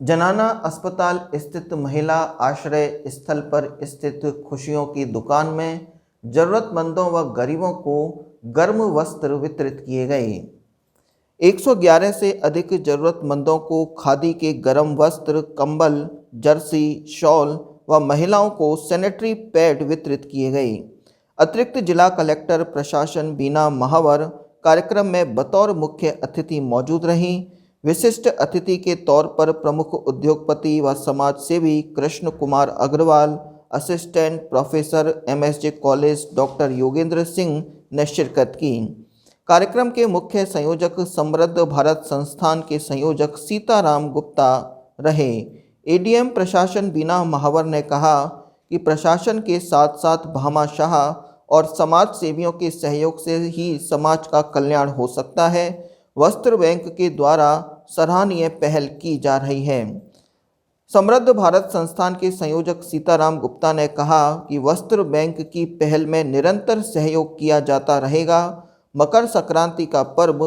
जनाना अस्पताल स्थित महिला आश्रय स्थल पर स्थित खुशियों की दुकान में जरूरतमंदों व गरीबों को गर्म वस्त्र वितरित किए गए। 111 से अधिक जरूरतमंदों को खादी के गर्म वस्त्र, कंबल, जर्सी, शॉल व महिलाओं को सैनिटरी पैड वितरित किए गए। अतिरिक्त जिला कलेक्टर प्रशासन बीना महावर कार्यक्रम में बतौर मुख्य अतिथि मौजूद रहीं। विशिष्ट अतिथि के तौर पर प्रमुख उद्योगपति व समाज सेवी Krishna Kumar Agarwal, assistant professor MSJ college doctor Yogendra Singh ने शिरकत की। कार्यक्रम के मुख्य संयोजक समृद्ध भारत संस्थान के संयोजक सीताराम गुप्ता रहे। ADM प्रशासन बीना महावर ने कहा कि प्रशासन के साथ साथ भामाशाह और समाज सेवियों के सहयोग से ही समाज का कल्याण हो सकता है। वस्त्र बैंक के द्वारा सराहनीय पहल की जा रही है। समृद्ध भारत संस्थान के संयोजक सीताराम गुप्ता ने कहा कि वस्त्र बैंक की पहल में निरंतर सहयोग किया जाता रहेगा। मकर संक्रांति का पर्व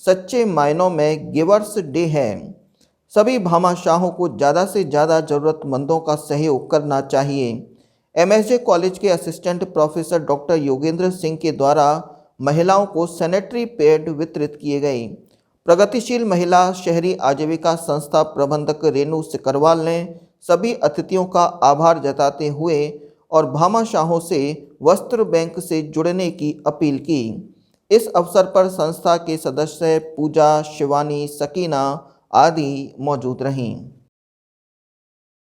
सच्चे मायनों में गिवर्स डे है। सभी भामाशाहों को ज़्यादा से ज़्यादा ज़रूरतमंदों का सहयोग करना चाहिए। MSJ कॉलेज के assistant professor doctor Yogendra Singh के द्वारा महिलाओं को सैनिटरी पैड वितरित किए गए। प्रगतिशील महिला शहरी आजीविका संस्था प्रबंधक रेणु सिकरवाल ने सभी अतिथियों का आभार जताते हुए और भामाशाहों से वस्त्र बैंक से जुड़ने की अपील की। इस अवसर पर संस्था के सदस्य पूजा, शिवानी, सकीना आदि मौजूद रहीं।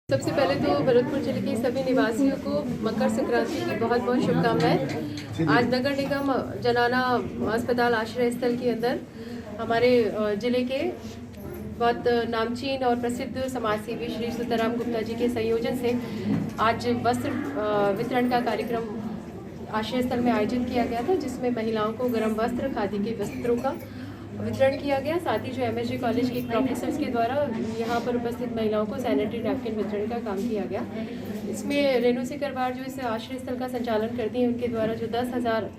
सबसे पहले तो भरतपुर जिले के सभी निवासियों को मकर संक्रांति की बहुत बहुत शुभकामनाएं। आज नगर निगम जनाना अस्पताल आश्रय स्थल के अंदर हमारे जिले के बहुत नामचीन और प्रसिद्ध समाजसेवी श्री सीताराम गुप्ता जी के संयोजन से आज वस्त्र वितरण का कार्यक्रम आश्रय स्थल में आयोजित किया गया था, जिसमें महिलाओं को गर्म वस्त्र, खादी के वस्त्रों का वितरण किया गया। साथ ही जो MSJ कॉलेज के प्रोफेसर्स के द्वारा यहाँ पर उपस्थित महिलाओं को सैनिटरी नैपकिन वितरण का काम किया गया। इसमें रेणु सिकरवार जो इस आश्रय स्थल का संचालन करती हैं, उनके द्वारा जो 10,000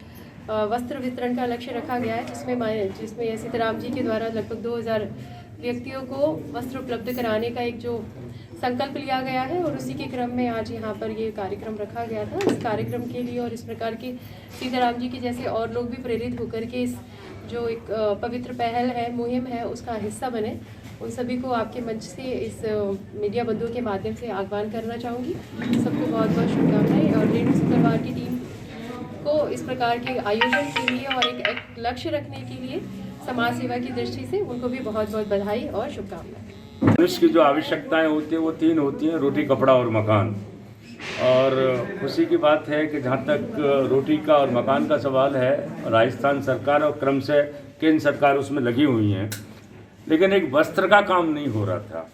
वस्त्र वितरण का लक्ष्य रखा गया है, जिसमें सीताराम जी के द्वारा लगभग 2,000 व्यक्तियों को वस्त्र उपलब्ध कराने का एक जो संकल्प लिया गया है, और उसी के क्रम में आज यहाँ पर ये कार्यक्रम रखा गया था। इस कार्यक्रम के लिए और इस प्रकार की सीताराम जी के जैसे और लोग भी प्रेरित होकर के इस जो एक पवित्र पहल है, मुहिम है, उसका हिस्सा बने। उन सभी को आपके मंच से इस मीडिया बंधुओं के माध्यम से आह्वान करना चाहूँगी। सबको बहुत बहुत शुभकामनाएं और रेणु सिकरवार की टीम को इस प्रकार के आयोजन के लिए और एक लक्ष्य रखने के लिए समाज सेवा की दृष्टि से उनको भी बहुत बहुत बधाई और शुभकामनाएं। मनुष्य की जो आवश्यकताएं होती हैं वो 3 होती हैं: रोटी, कपड़ा और मकान। और खुशी की बात है कि जहाँ तक रोटी का और मकान का सवाल है, राजस्थान सरकार और क्रम से केंद्र सरकार उसमें लगी हुई हैं, लेकिन एक वस्त्र का काम नहीं हो रहा था।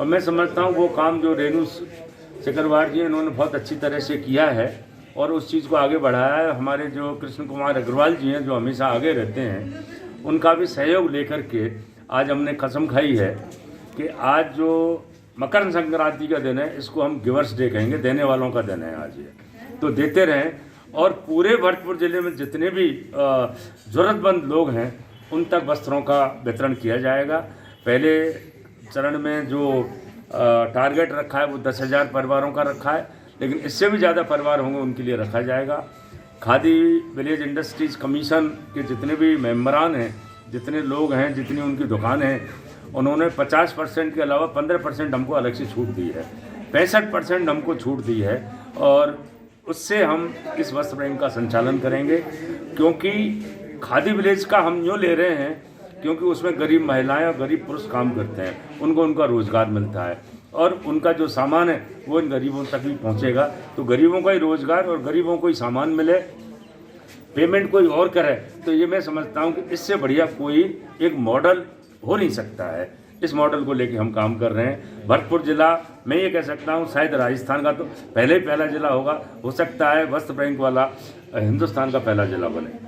और मैं समझता हूँ वो काम जो रेणु सिकरवार जी इन्होंने बहुत अच्छी तरह से किया है और उस चीज़ को आगे बढ़ाया है। हमारे जो कृष्ण कुमार अग्रवाल जी हैं, जो हमेशा आगे रहते हैं, उनका भी सहयोग लेकर के आज हमने कसम खाई है कि आज जो मकर संक्रांति का दिन है, इसको हम गिवर्स डे कहेंगे, देने वालों का दिन है आज ये। तो देते रहें और पूरे भरतपुर ज़िले में जितने भी ज़रूरतमंद लोग हैं उन तक वस्त्रों का वितरण किया जाएगा। पहले चरण में जो टारगेट रखा है वो 10,000 परिवारों का रखा है, लेकिन इससे भी ज़्यादा परिवार होंगे उनके लिए रखा जाएगा। खादी विलेज इंडस्ट्रीज़ कमीशन के जितने भी मेम्बरान हैं, जितने लोग हैं, जितनी उनकी दुकानें हैं, उन्होंने 50% के अलावा 15% हमको अलग से छूट दी है, 65% हमको छूट दी है। और उससे हम इस वस्त्र बैंक का संचालन करेंगे, क्योंकि खादी विलेज का हम यूँ ले रहे हैं क्योंकि उसमें गरीब महिलाएं और गरीब पुरुष काम करते हैं, उनको उनका रोज़गार मिलता है और उनका जो सामान है वो इन गरीबों तक भी पहुंचेगा। तो गरीबों का ही रोज़गार और गरीबों को ही सामान मिले, पेमेंट कोई और करे, तो ये मैं समझता हूँ कि इससे बढ़िया कोई एक मॉडल हो नहीं सकता है। इस मॉडल को लेके हम काम कर रहे हैं। भरतपुर जिला मैं ये कह सकता हूँ शायद राजस्थान का तो पहले ही पहला जिला होगा, हो सकता है वस्त्र बैंक वाला हिंदुस्तान का पहला जिला बने।